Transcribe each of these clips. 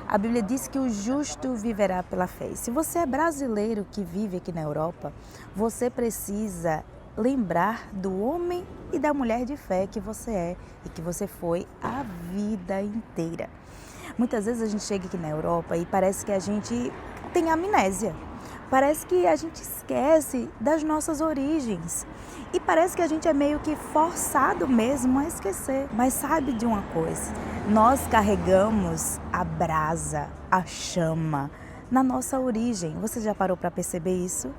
A Bíblia diz que o justo viverá pela fé. E se você é brasileiro que vive aqui na Europa, você precisa lembrar do homem e da mulher de fé que você é e que você foi a vida inteira. Muitas vezes a gente chega aqui na Europa e parece que a gente tem amnésia. Parece que a gente esquece das nossas origens. E parece que a gente é meio que forçado mesmo a esquecer. Mas sabe de uma coisa? Nós carregamos a brasa, a chama na nossa origem. Você já parou para perceber isso?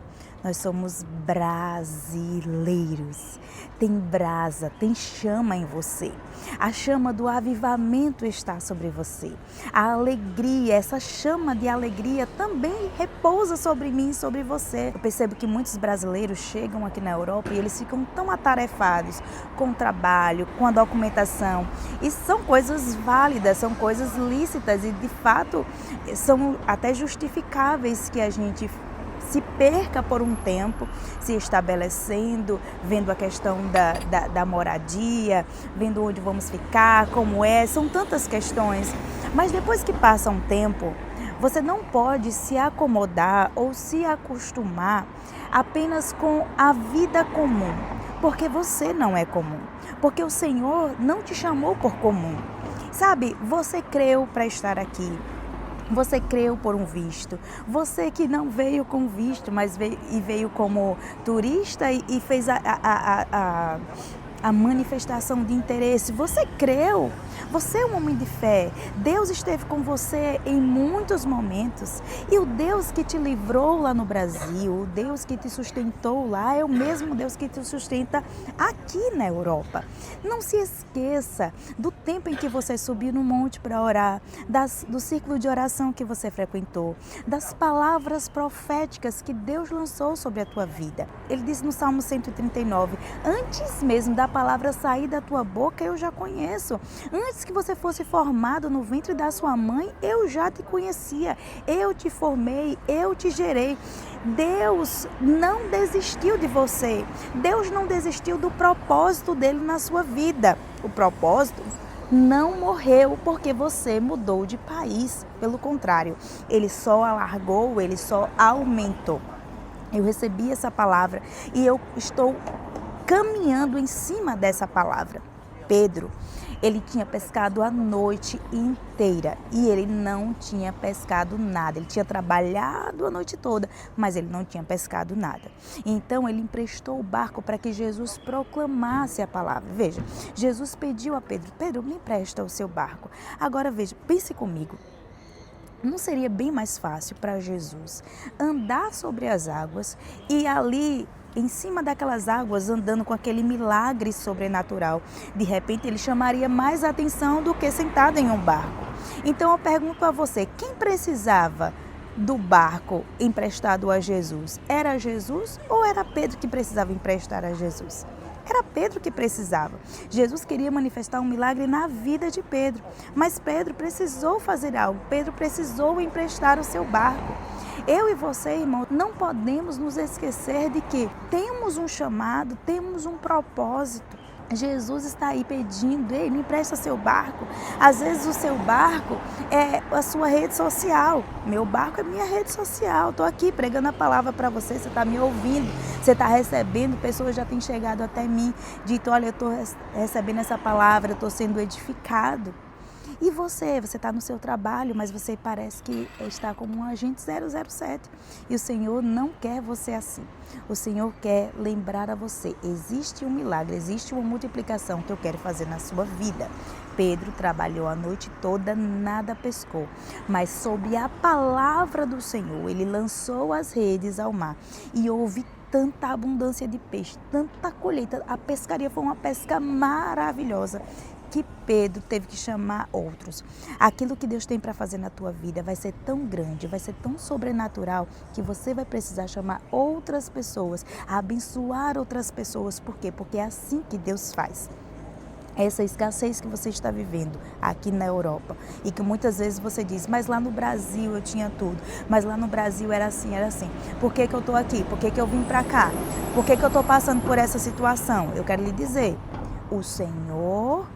Nós somos brasileiros. Tem brasa, tem chama em você. A chama do avivamento está sobre você. A alegria, essa chama de alegria também repousa sobre mim e sobre você. Eu percebo que muitos brasileiros chegam aqui na Europa e eles ficam tão atarefados com o trabalho, com a documentação. E são coisas válidas, são coisas lícitas e de fato são até justificáveis que a gente se perca por um tempo, se estabelecendo, vendo a questão da moradia, vendo onde vamos ficar, como é, são tantas questões. Mas depois que passa um tempo, você não pode se acomodar ou se acostumar apenas com a vida comum, porque você não é comum, porque o Senhor não te chamou por comum. Sabe, você creu para estar aqui. Você creu por um visto, você que não veio com visto, mas veio como turista e fez a manifestação de interesse. Você creu, você é um homem de fé. Deus esteve com você em muitos momentos. E o Deus que te livrou lá no Brasil, o Deus que te sustentou lá, é o mesmo Deus que te sustenta aqui na Europa. Não se esqueça do tempo em que você subiu no monte para orar, do círculo de oração que você frequentou, das palavras proféticas que Deus lançou sobre a tua vida. Ele diz no Salmo 139, antes mesmo da palavra sair da tua boca, eu já conheço. Antes que você fosse formado no ventre da sua mãe, eu já te conhecia. Eu te formei, eu te gerei. Deus não desistiu de você. Deus não desistiu do propósito dele na sua vida. O propósito não morreu porque você mudou de país. Pelo contrário, ele só alargou, ele só aumentou. Eu recebi essa palavra e eu estou caminhando em cima dessa palavra. Pedro, ele tinha pescado a noite inteira e ele não tinha pescado nada. Ele tinha trabalhado a noite toda, mas ele não tinha pescado nada. Então ele emprestou o barco para que Jesus proclamasse a palavra. Veja, Jesus pediu a Pedro, Pedro, me empresta o seu barco. Agora veja, pense comigo. Não seria bem mais fácil para Jesus andar sobre as águas e ali em cima daquelas águas, andando com aquele milagre sobrenatural, de repente ele chamaria mais atenção do que sentado em um barco. Então eu pergunto a você, quem precisava do barco emprestado a Jesus? Era Jesus ou era Pedro que precisava emprestar a Jesus? Era Pedro que precisava. Jesus queria manifestar um milagre na vida de Pedro, mas Pedro precisou fazer algo, Pedro precisou emprestar o seu barco. Eu e você, irmão, não podemos nos esquecer de que temos um chamado, temos um propósito. Jesus está aí pedindo, ei, me empresta seu barco. Às vezes o seu barco é a sua rede social. Meu barco é minha rede social. Estou aqui pregando a palavra para você, você está me ouvindo, você está recebendo, pessoas já têm chegado até mim, dito, olha, eu estou recebendo essa palavra, eu estou sendo edificado. E você está no seu trabalho, mas você parece que está como um agente 007. E o Senhor não quer você assim. O Senhor quer lembrar a você, existe um milagre, existe uma multiplicação que eu quero fazer na sua vida. Pedro trabalhou a noite toda, nada pescou, mas sob a palavra do Senhor, ele lançou as redes ao mar e houve tanta abundância de peixe, tanta colheita. A pescaria foi uma pesca maravilhosa, que Pedro teve que chamar outros. Aquilo que Deus tem para fazer na tua vida vai ser tão grande, vai ser tão sobrenatural, que você vai precisar chamar outras pessoas, abençoar outras pessoas. Por quê? Porque é assim que Deus faz. Essa escassez que você está vivendo aqui na Europa e que muitas vezes você diz, mas lá no Brasil eu tinha tudo, mas lá no Brasil era assim, era assim. Por que eu estou aqui? Por que eu vim para cá? Por que eu estou passando por essa situação? Eu quero lhe dizer, o Senhor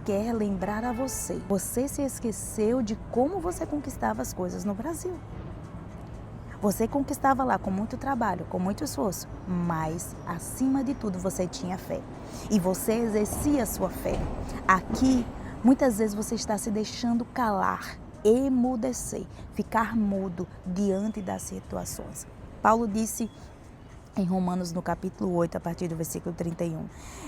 quer lembrar a você. Você se esqueceu de como você conquistava as coisas no Brasil. Você conquistava lá com muito trabalho, com muito esforço, mas acima de tudo você tinha fé. E você exercia a sua fé. Aqui, muitas vezes você está se deixando calar, emudecer, ficar mudo diante das situações. Paulo disse em Romanos, no capítulo 8, a partir do versículo 31,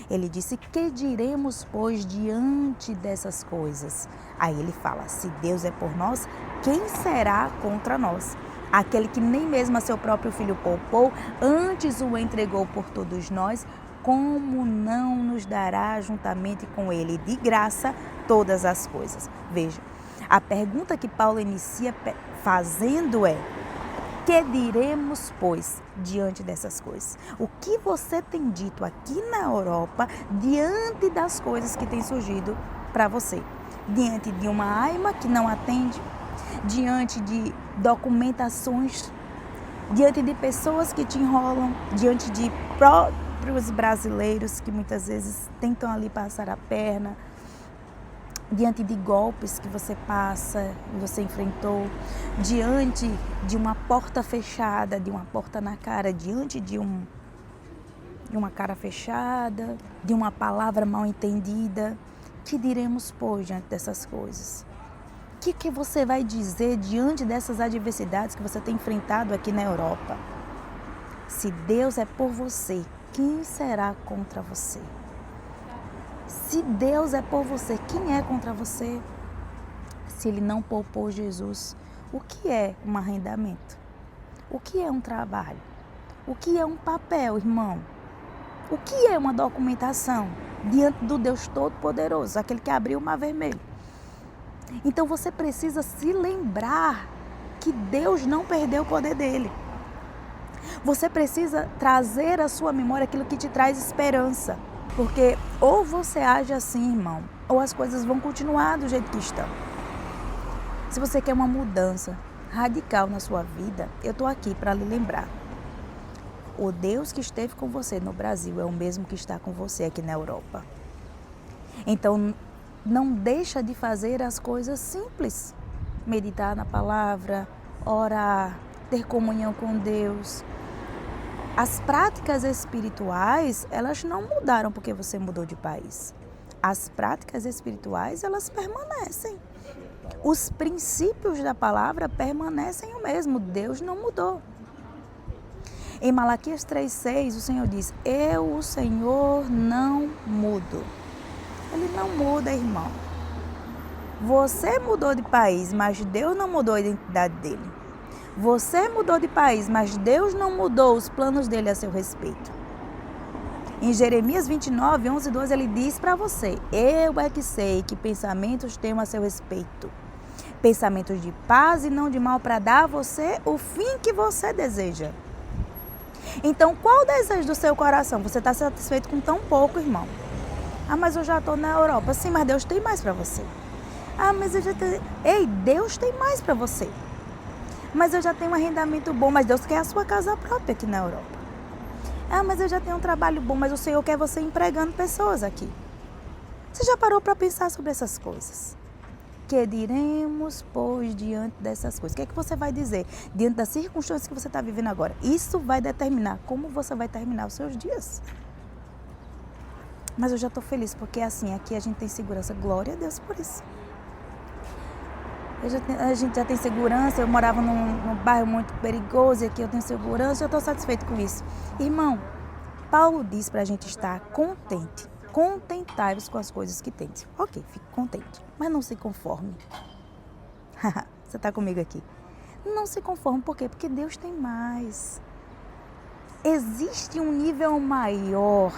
ele disse: que diremos, pois, diante dessas coisas? Aí ele fala: se Deus é por nós, quem será contra nós? Aquele que nem mesmo a seu próprio filho poupou, antes o entregou por todos nós, como não nos dará juntamente com ele de graça todas as coisas? Veja, a pergunta que Paulo inicia fazendo é: que diremos, pois, diante dessas coisas? O que você tem dito aqui na Europa diante das coisas que têm surgido para você? Diante de uma AIMA que não atende, diante de documentações, diante de pessoas que te enrolam, diante de próprios brasileiros que muitas vezes tentam ali passar a perna, diante de golpes que você passa, você enfrentou, diante de uma porta fechada, de uma porta na cara, diante de uma cara fechada, de uma palavra mal entendida. Que diremos, pois, diante dessas coisas? O que você vai dizer diante dessas adversidades que você tem enfrentado aqui na Europa? Se Deus é por você, quem será contra você? Se Deus é por você, quem é contra você? Se Ele não poupou Jesus, o que é um arrendamento? O que é um trabalho? O que é um papel, irmão? O que é uma documentação diante do Deus Todo-Poderoso, aquele que abriu o Mar Vermelho? Então você precisa se lembrar que Deus não perdeu o poder dele. Você precisa trazer à sua memória aquilo que te traz esperança. Porque ou você age assim, irmão, ou as coisas vão continuar do jeito que estão. Se você quer uma mudança radical na sua vida, eu estou aqui para lhe lembrar. O Deus que esteve com você no Brasil é o mesmo que está com você aqui na Europa. Então, não deixa de fazer as coisas simples. Meditar na palavra, orar, ter comunhão com Deus. As práticas espirituais, elas não mudaram porque você mudou de país. As práticas espirituais, elas permanecem. Os princípios da palavra permanecem o mesmo. Deus não mudou. Em Malaquias 3,6, o Senhor diz: eu, o Senhor, não mudo. Ele não muda, irmão. Você mudou de país, mas Deus não mudou a identidade dele. Você mudou de país, mas Deus não mudou os planos dele a seu respeito. Em Jeremias 29, 11 e 12, ele diz para você: eu é que sei que pensamentos tenho a seu respeito. Pensamentos de paz e não de mal, para dar a você o fim que você deseja. Então, qual o desejo do seu coração? Você está satisfeito com tão pouco, irmão? Ah, mas eu já estou na Europa. Sim, mas Deus tem mais para você. Ah, mas eu já tenho... Ei, Deus tem mais para você. Mas eu já tenho um arrendamento bom, mas Deus quer a sua casa própria aqui na Europa. Ah, mas eu já tenho um trabalho bom, mas o Senhor quer você empregando pessoas aqui. Você já parou para pensar sobre essas coisas? Que diremos, pois, diante dessas coisas? O que é que você vai dizer diante das circunstâncias que você está vivendo agora? Isso vai determinar como você vai terminar os seus dias. Mas eu já estou feliz, porque assim, aqui a gente tem segurança. Glória a Deus por isso. A gente já tem segurança. Eu morava num bairro muito perigoso e aqui eu tenho segurança. Eu estou satisfeito com isso. Irmão, Paulo diz para a gente estar contente. Contentai-vos com as coisas que tendes. Ok, fique contente, mas não se conforme. Você está comigo aqui? Não se conforme, por quê? Porque Deus tem mais. Existe um nível maior.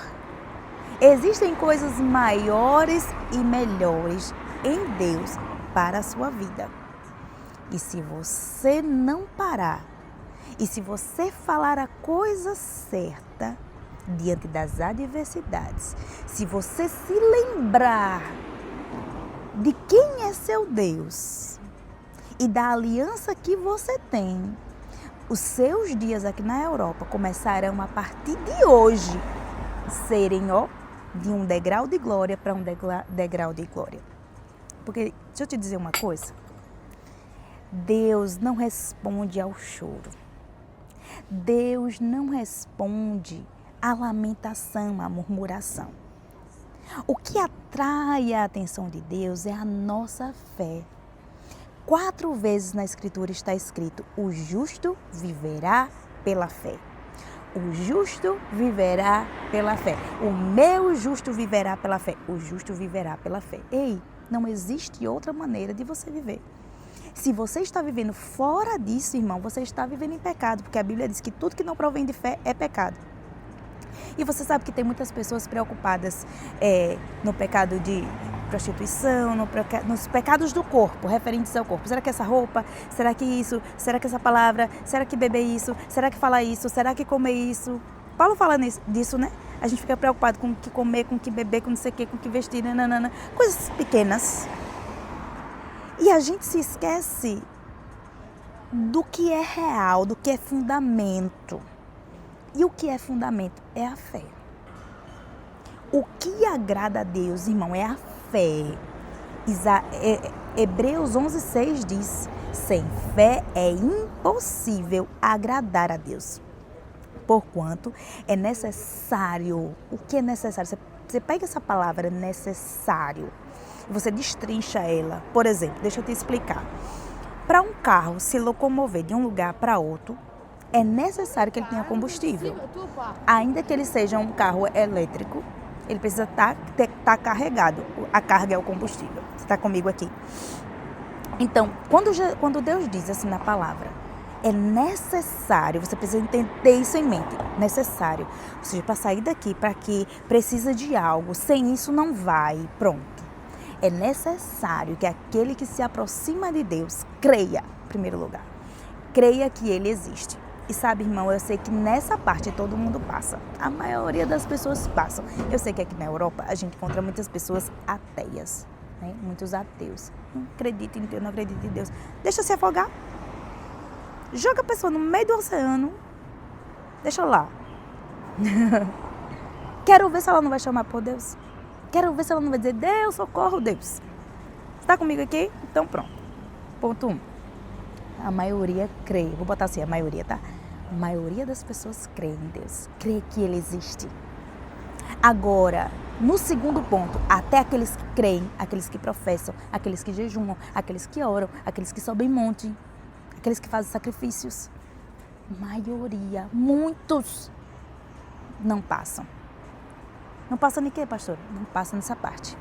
Existem coisas maiores e melhores em Deus para a sua vida. E se você não parar, e se você falar a coisa certa, diante das adversidades, se você se lembrar de quem é seu Deus e da aliança que você tem, os seus dias aqui na Europa começarão a partir de hoje serem de um degrau de glória para um degrau de glória. Porque, deixa eu te dizer uma coisa, Deus não responde ao choro. Deus não responde à lamentação, à murmuração. O que atrai a atenção de Deus é a nossa fé. 4 vezes na Escritura está escrito: o justo viverá pela fé. O justo viverá pela fé. O meu justo viverá pela fé. O justo viverá pela fé. Ei, não existe outra maneira de você viver. Se você está vivendo fora disso, irmão, você está vivendo em pecado, porque a Bíblia diz que tudo que não provém de fé é pecado. E você sabe que tem muitas pessoas preocupadas no pecado de prostituição, nos pecados do corpo, referentes ao corpo. Será que essa roupa? Será que isso? Será que essa palavra? Será que beber isso? Será que falar isso? Será que comer isso? Paulo fala disso, né? A gente fica preocupado com o que comer, com o que beber, com não sei o que, com o que vestir, nananana. Coisas pequenas. E a gente se esquece do que é real, do que é fundamento. E o que é fundamento? É a fé. O que agrada a Deus, irmão, é a fé. Hebreus 11:6 diz: sem fé é impossível agradar a Deus. Porquanto é necessário. O que é necessário? Você pega essa palavra necessário, você destrincha ela. Por exemplo, deixa eu te explicar. Para um carro se locomover de um lugar para outro, é necessário que ele tenha combustível. Ainda que ele seja um carro elétrico, ele precisa estar carregado. A carga é o combustível. Você está comigo aqui? Então, quando Deus diz assim na palavra, é necessário, você precisa ter isso em mente, necessário. Ou seja, para sair daqui, para aqui, precisa de algo, sem isso não vai, pronto. É necessário que aquele que se aproxima de Deus creia, em primeiro lugar. Creia que Ele existe. E sabe, irmão, eu sei que nessa parte todo mundo passa. A maioria das pessoas passam. Eu sei que aqui na Europa a gente encontra muitas pessoas ateias, né? Muitos ateus. Não acredito em Deus, não acredito em Deus. Deixa se afogar. Joga a pessoa no meio do oceano. Deixa lá. Quero ver se ela não vai chamar por Deus. Quero ver se ela não vai dizer: Deus, socorro, Deus. Está comigo aqui? Então pronto. Ponto 1. A maioria crê. Vou botar assim, a maioria, tá? A maioria das pessoas crê em Deus. Crê que Ele existe. Agora, no segundo ponto, até aqueles que creem, aqueles que professam, aqueles que jejuam, aqueles que oram, aqueles que sobem monte, aqueles que fazem sacrifícios, maioria, muitos, não passam. Não passa em quê, pastor? Não passa nessa parte.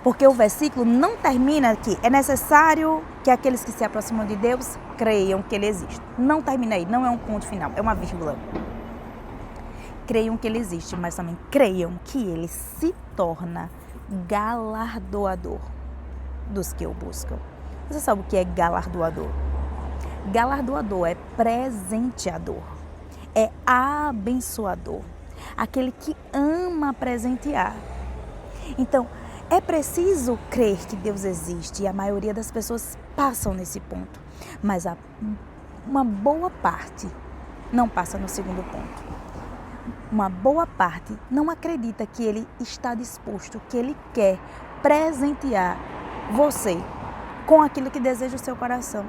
Porque o versículo não termina aqui. É necessário que aqueles que se aproximam de Deus creiam que Ele existe. Não termina aí, não é um ponto final, é uma vírgula. Creiam que Ele existe, mas também creiam que Ele se torna galardoador dos que o buscam. Você sabe o que é galardoador? Galardoador é presenteador, é abençoador, aquele que ama presentear. Então, é preciso crer que Deus existe e a maioria das pessoas passam nesse ponto, mas uma boa parte não passa no segundo ponto. Uma boa parte não acredita que Ele está disposto, que Ele quer presentear você com aquilo que deseja o seu coração.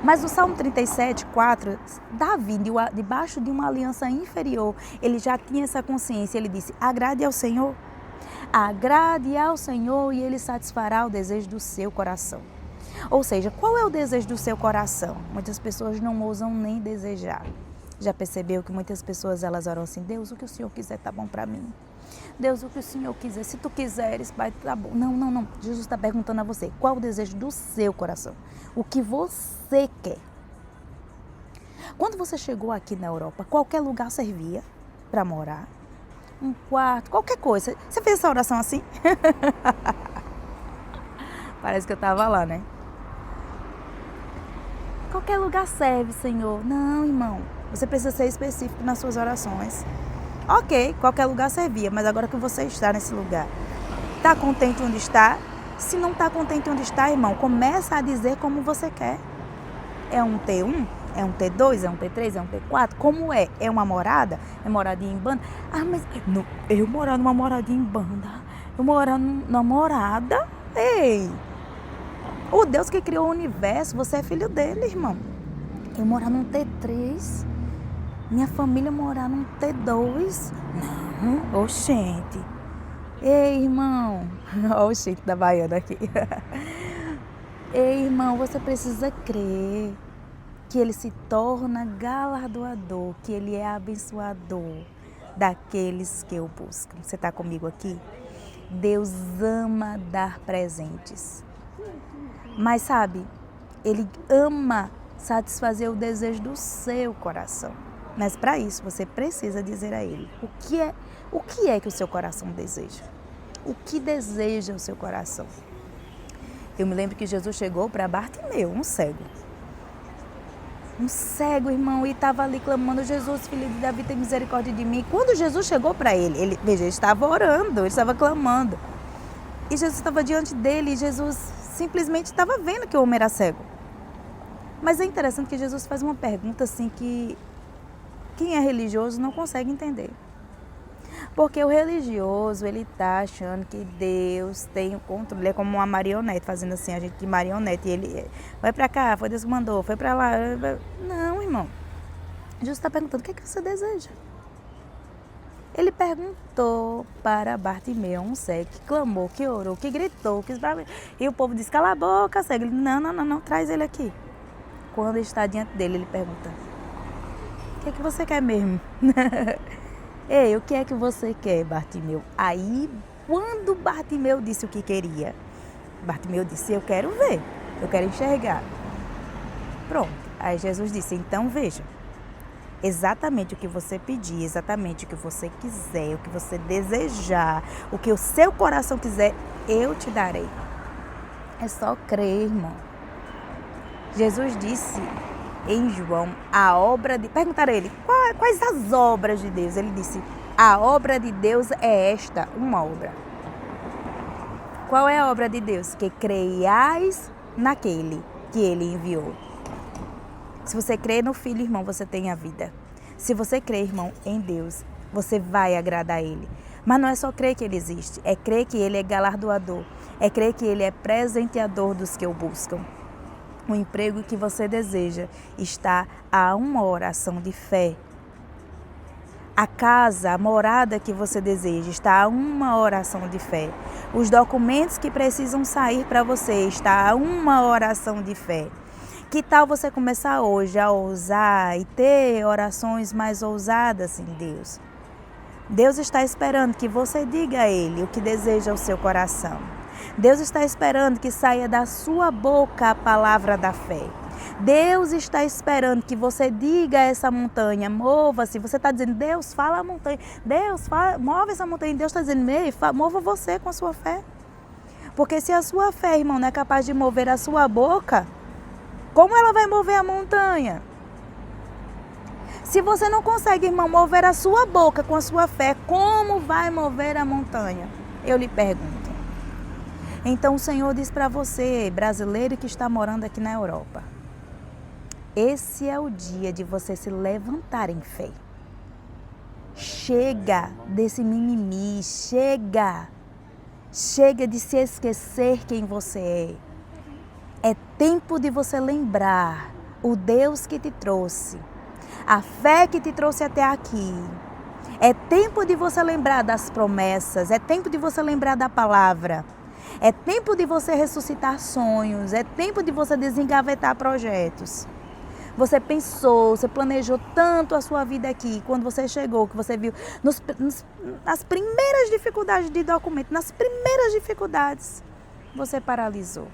Mas no Salmo 37:4, Davi, debaixo de uma aliança inferior, ele já tinha essa consciência. Ele disse: agrade ao Senhor. Agrade ao Senhor e Ele satisfará o desejo do seu coração. Ou seja, qual é o desejo do seu coração? Muitas pessoas não ousam nem desejar. Já percebeu que muitas pessoas elas oram assim: Deus, o que o Senhor quiser tá bom para mim. Deus, o que o Senhor quiser, se tu quiseres, vai tá bom. Não. Jesus está perguntando a você: qual o desejo do seu coração? O que você quer? Quando você chegou aqui na Europa, qualquer lugar servia para morar. Um quarto, qualquer coisa. Você fez essa oração assim? Parece que eu estava lá, né? Qualquer lugar serve, Senhor. Não, irmão. Você precisa ser específico nas suas orações. Ok, qualquer lugar servia, mas agora que você está nesse lugar, está contente onde está? Se não está contente onde está, irmão, começa a dizer como você quer. É um T1? É um T2? É um T3? É um T4? Como é? É uma morada? É moradia em banda? Ah, mas não, eu morar numa moradia em banda? Eu morar numa morada? Ei! O Deus que criou o universo, você é filho dele, irmão. Eu morar num T3? Minha família morar num T2? Não, oxente. Ei, irmão. Olha o jeito da baiana aqui. Ei, irmão, você precisa crer que ele se torna galardoador, que ele é abençoador daqueles que o buscam. Você está comigo aqui? Deus ama dar presentes. Mas sabe, ele ama satisfazer o desejo do seu coração. Mas para isso você precisa dizer a ele o que é que o seu coração deseja. O que deseja o seu coração? Eu me lembro que Jesus chegou para Bartimeu, um cego. Um cego, irmão, e estava ali clamando: Jesus, filho de Davi, tem misericórdia de mim. Quando Jesus chegou para ele, veja, ele estava orando, ele estava clamando. E Jesus estava diante dele e Jesus simplesmente estava vendo que o homem era cego. Mas é interessante que Jesus faz uma pergunta assim que quem é religioso não consegue entender. Porque o religioso, ele tá achando que Deus tem o controle, ele é como uma marionete, fazendo assim, a gente de marionete, ele vai pra cá, foi Deus que mandou, foi pra lá. Não, irmão. Jesus está perguntando: o que é que você deseja? Ele perguntou para Bartimeu, um cego, que clamou, que orou, que gritou, e o povo disse: cala a boca, cego. Ele: não, traz ele aqui. Quando ele está diante dele, ele pergunta: o que é que você quer mesmo? Ei, o que é que você quer, Bartimeu? Aí, quando Bartimeu disse o que queria, Bartimeu disse: eu quero ver, eu quero enxergar. Pronto. Aí Jesus disse: então veja, exatamente o que você pedir, exatamente o que você quiser, o que você desejar, o que o seu coração quiser, eu te darei. É só crer, irmão. Jesus disse em João, perguntaram a ele: quais as obras de Deus? Ele disse: a obra de Deus é esta, uma obra. Qual é a obra de Deus? Que creiais naquele que ele enviou. Se você crer no Filho, irmão, você tem a vida. Se você crer, irmão, em Deus, você vai agradar a Ele. Mas não é só crer que Ele existe, é crer que Ele é galardoador, é crer que Ele é presenteador dos que o buscam. O emprego que você deseja está a uma oração de fé. A casa, a morada que você deseja está a uma oração de fé. Os documentos que precisam sair para você está a uma oração de fé. Que tal você começar hoje a ousar e ter orações mais ousadas em Deus? Deus está esperando que você diga a Ele o que deseja o seu coração. Deus está esperando que saia da sua boca a palavra da fé. Deus está esperando que você diga a essa montanha: mova-se. Você está dizendo: Deus, fala a montanha. Deus, move essa montanha. Deus está dizendo: mova você com a sua fé. Porque se a sua fé, irmão, não é capaz de mover a sua boca, como ela vai mover a montanha? Se você não consegue, irmão, mover a sua boca com a sua fé, como vai mover a montanha? Eu lhe pergunto. Então o Senhor diz para você, brasileiro que está morando aqui na Europa: esse é o dia de você se levantar em fé. Chega desse mimimi, chega de se esquecer quem você é. É tempo de você lembrar o Deus que te trouxe, a fé que te trouxe até aqui. É tempo de você lembrar das promessas, é tempo de você lembrar da palavra. É tempo de você ressuscitar sonhos, é tempo de você desengavetar projetos. Você pensou, você planejou tanto a sua vida aqui, quando você chegou, que você viu nas primeiras dificuldades de documento, nas primeiras dificuldades, você paralisou.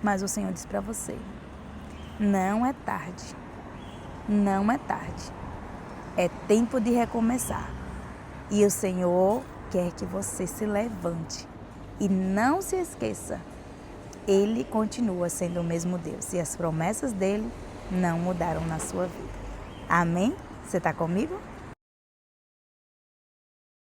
Mas o Senhor diz para você: não é tarde, não é tarde, é tempo de recomeçar. E o Senhor quer que você se levante e não se esqueça, Ele continua sendo o mesmo Deus e as promessas dele não mudaram na sua vida. Amém? Você está comigo?